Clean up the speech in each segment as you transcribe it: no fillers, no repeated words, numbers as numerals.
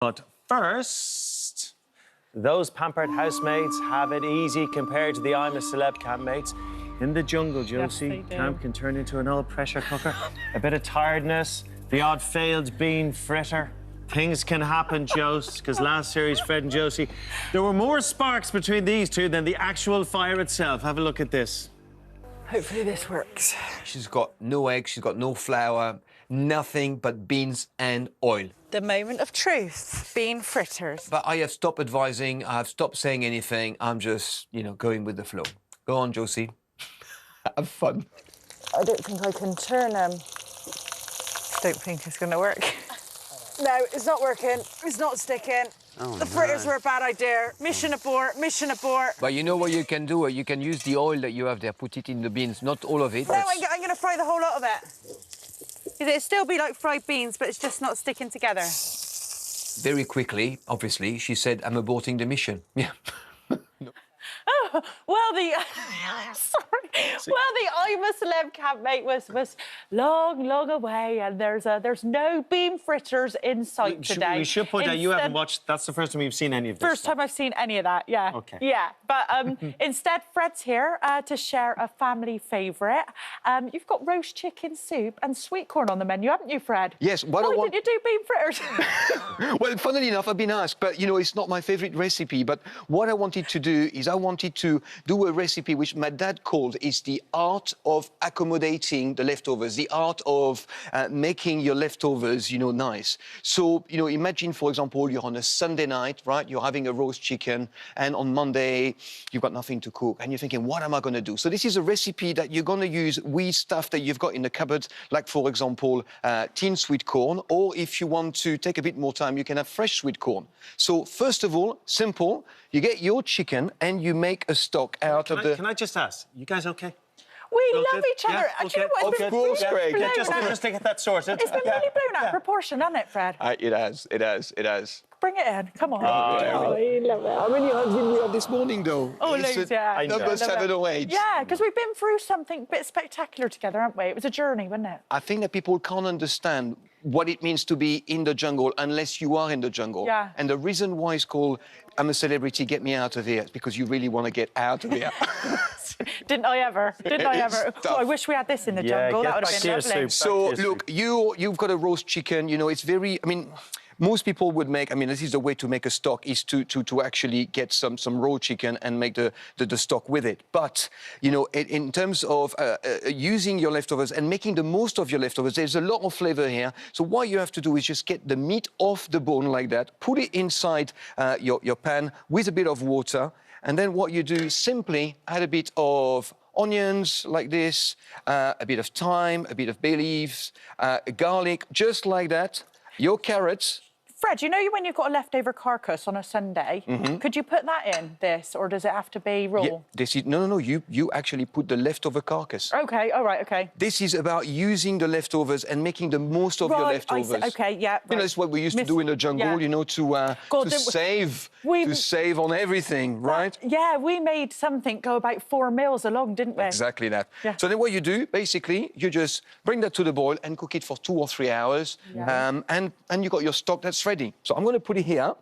But first, those pampered housemates have it easy compared to the I'm a Celeb campmates. In the jungle, Josie, camp can turn into an old pressure cooker. A bit of tiredness, the odd failed bean fritter. Things can happen, Jose, because last series, Fred and Josie, there were more sparks between these two than the actual fire itself. Have a look at this. Hopefully this works. She's got no eggs, she's got no flour, nothing but beans and oil. The moment of truth, bean fritters. But I have stopped advising, I have stopped saying anything. I'm just, you know, going with the flow. Go on, Josie. Have fun. I don't think I can turn them. Don't think it's going to work. No, it's not working. It's not sticking. Oh, the fritters were a bad idea. Mission abort, mission abort. But you know what you can do? You can use the oil that you have there, put it in the beans, not all of it. No, I'm going to fry the whole lot of it. It'll still be like fried beans, but it's just not sticking together. Very quickly, obviously, she said, I'm aborting the mission. Yeah. Oh, well, the... Sorry. Well, the I'm a Celeb campmate was long away, and there's no bean fritters in sight today. We should point out you haven't watched... That's the first time you've seen any of this First time I've seen any of that, yeah. OK. Yeah, but instead, Fred's here to share a family favourite. You've got roast chicken soup and sweet corn on the menu, haven't you, Fred? Yes, Why didn't you do bean fritters? Well, funnily enough, I've been asked, but, you know, it's not my favourite recipe. But what I wanted to do is I wanted to do a recipe which my dad called is the art of accommodating the leftovers, the art of making your leftovers, you know, nice. So, you know, imagine, for example, you're on a Sunday night, right? You're having a roast chicken, and on Monday, you've got nothing to cook, and you're thinking, what am I going to do? So this is a recipe that you're going to use with stuff that you've got in the cupboard, like, for example, tin sweet corn, or if you want to take a bit more time, you can have fresh sweet corn. So, first of all, simple, you get your chicken and you make a stock out of the... Can I just ask, you guys OK? We love each other. Yeah, Do you know what? It's Of been course, really Craig. blown Just out. to get that sorted. It's been really blown out of proportion, hasn't it, Fred? It has. Bring it in. Come on. You love it. How many hugs did we have this morning, though? Oh, loads, yeah. Number 7 or 8. Yeah, because we've been through something a bit spectacular together, haven't we? It was a journey, wasn't it? I think that people can't understand what it means to be in the jungle unless you are in the jungle. Yeah. And the reason why it's called I'm a Celebrity, get me out of here, is because you really want to get out of here. Didn't I ever? Didn't I ever? It's Oh, I tough. wish we had this in the Yeah, jungle. get That would back have to been your lovely. soup. So, Back to look, you've got a roast chicken, you know, it's very... I mean, most people would make... I mean, this is the way to make a stock, is to actually get some raw chicken and make the stock with it. But, you know, in terms of using your leftovers and making the most of your leftovers, there's a lot of flavour here. So what you have to do is just get the meat off the bone like that, put it inside your pan with a bit of water, and then what you do is simply add a bit of onions like this, a bit of thyme, a bit of bay leaves, garlic, just like that. Your carrots. Fred, you know when you've got a leftover carcass on a Sunday, could you put that in this, or does it have to be raw? Yeah, this is no. You actually put the leftover carcass. OK, all right, OK. This is about using the leftovers and making the most of your leftovers. OK, yeah. You know, it's what we used to do in the jungle. You know, to save on everything, right? Yeah, we made something go about 4 meals along, didn't we? Exactly that. Yeah. So then what you do, basically, you just bring that to the boil and cook it for 2 or 3 hours. Yeah. And you got your stock that's ready. So I'm going to put it here.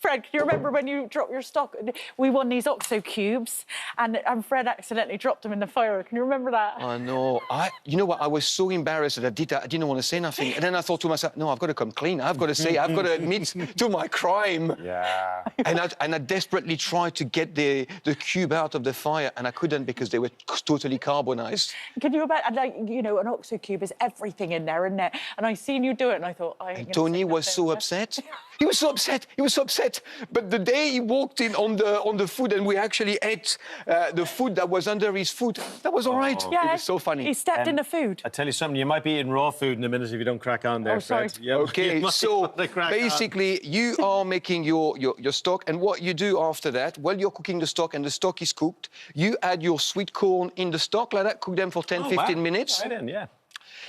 Fred, can you remember when you dropped your stock? We won these OXO cubes, and Fred accidentally dropped them in the fire. Can you remember that? I know. You know what? I was so embarrassed that I did that. I didn't want to say nothing. And then I thought to myself, no, I've got to come clean. I've got to say, I've got to admit to my crime. Yeah. And I desperately tried to get the cube out of the fire, and I couldn't because they were totally carbonized. Can you imagine, like, you know, an OXO cube is everything in there, isn't it? And I seen you do it, and I thought, And Tony was so upset. He was so upset. He was so upset. But the day he walked in on the food and we actually ate the food that was under his foot, that was all right. Yeah, it was so funny. He stepped in the food. I tell you something, you might be eating raw food in a minute if you don't crack on there, Oh, sorry. Fred. Yeah, Okay, so basically you are making your stock, and what you do after that, while you're cooking the stock and the stock is cooked, you add your sweet corn in the stock like that, cook them for 10, 15 minutes. Right in, yeah.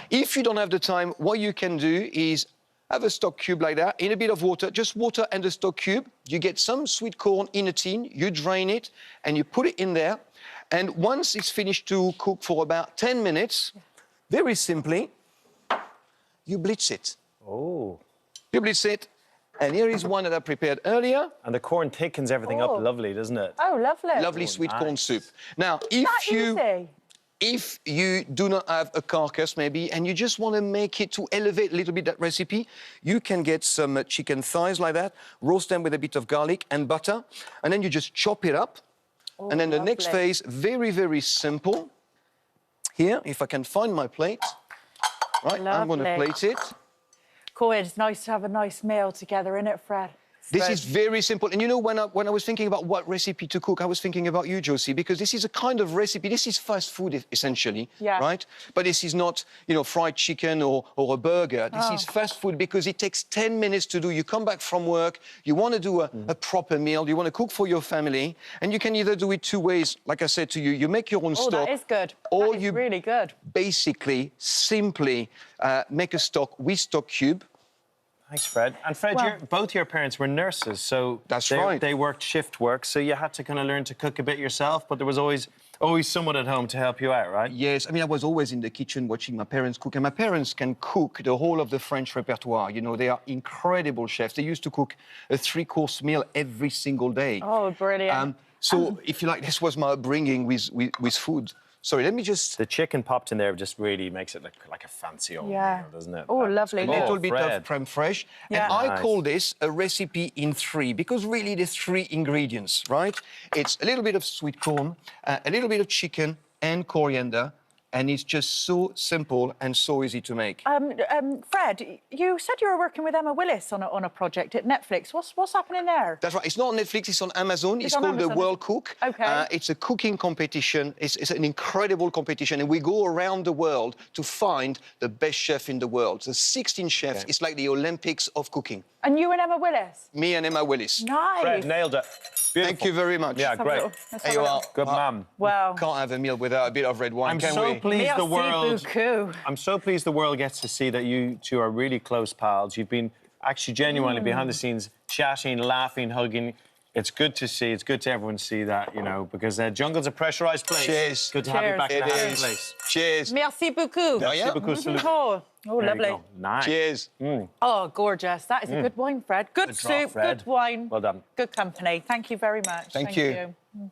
If you don't have the time, what you can do is have a stock cube like that, in a bit of water, just water and the stock cube. You get some sweet corn in a tin, you drain it, and you put it in there. And once it's finished to cook for about 10 minutes, very simply, you blitz it. Oh. You blitz it, And here is one that I prepared earlier. And the corn thickens everything up lovely, doesn't it? Oh, lovely. Lovely sweet corn nice. soup. Now, if you do not have a carcass, maybe, and you just want to make it to elevate a little bit that recipe, you can get some chicken thighs like that, roast them with a bit of garlic and butter, and then you just chop it up. Oh, and then the lovely. next phase, very, very simple. Here, if I can find my plate. Right, I'm going to Lovely. plate it. Cool, it's nice to have a nice meal together, isn't it, Fred? This is very simple. And you know, when I was thinking about what recipe to cook, I was thinking about you, Josie, because this is a kind of recipe. This is fast food, essentially, right? But this is not, you know, fried chicken or a burger. This is fast food because it takes 10 minutes to do. You come back from work, you want to do a proper meal, you want to cook for your family, and you can either do it two ways. Like I said to you, you make your own stock. Oh, that is good. Or that is you really good. basically simply make a stock with stock cube. Thanks, Fred. And Fred, both your parents were nurses, so That's right. They worked shift work, so you had to kind of learn to cook a bit yourself, but there was always someone at home to help you out, right? Yes, I mean, I was always in the kitchen watching my parents cook, and my parents can cook the whole of the French repertoire. You know, they are incredible chefs. They used to cook a 3-course meal every single day. Oh, brilliant. So, if you like, this was my upbringing with food. Sorry, let me just... The chicken popped in there just really makes it look like a fancy old meal, doesn't it? Oh, lovely. A little bit of creme fraiche. Yeah. And I Nice. call this a recipe in 3, because really there's 3 ingredients, right? It's a little bit of sweet corn, a little bit of chicken and coriander, and it's just so simple and so easy to make. Fred, you said you were working with Emma Willis on a project at Netflix. What's happening there? That's right. It's not on Netflix, it's on Amazon. It's on called Amazon. The World Cook. OK. It's a cooking competition. It's an incredible competition, and we go around the world to find the best chef in the world. So 16 chefs. It's like the Olympics of cooking. And you and Emma Willis? Me and Emma Willis. Nice. Fred, nailed it. Beautiful. Thank you very much. Yeah, great. Hey, well, Good mum. Wow. can't have a meal without a bit of red wine, I'm can so we? pleased the Merci world. beaucoup. I'm so pleased the world gets to see that you two are really close pals. You've been actually genuinely behind the scenes, chatting, laughing, hugging. It's good to see. It's good to everyone see that, you know, because Jungle's a pressurised place. Cheers. Good to have you back in It a happy is. place. Cheers. Merci beaucoup. Oh, yeah. Merci beaucoup, salut. Oh, There you lovely. go. Nice. Cheers. Oh, gorgeous. That is a good wine, Fred. Good Good soup, draw, Fred. good wine. Well done. Good company. Thank you very much. Thank you. you.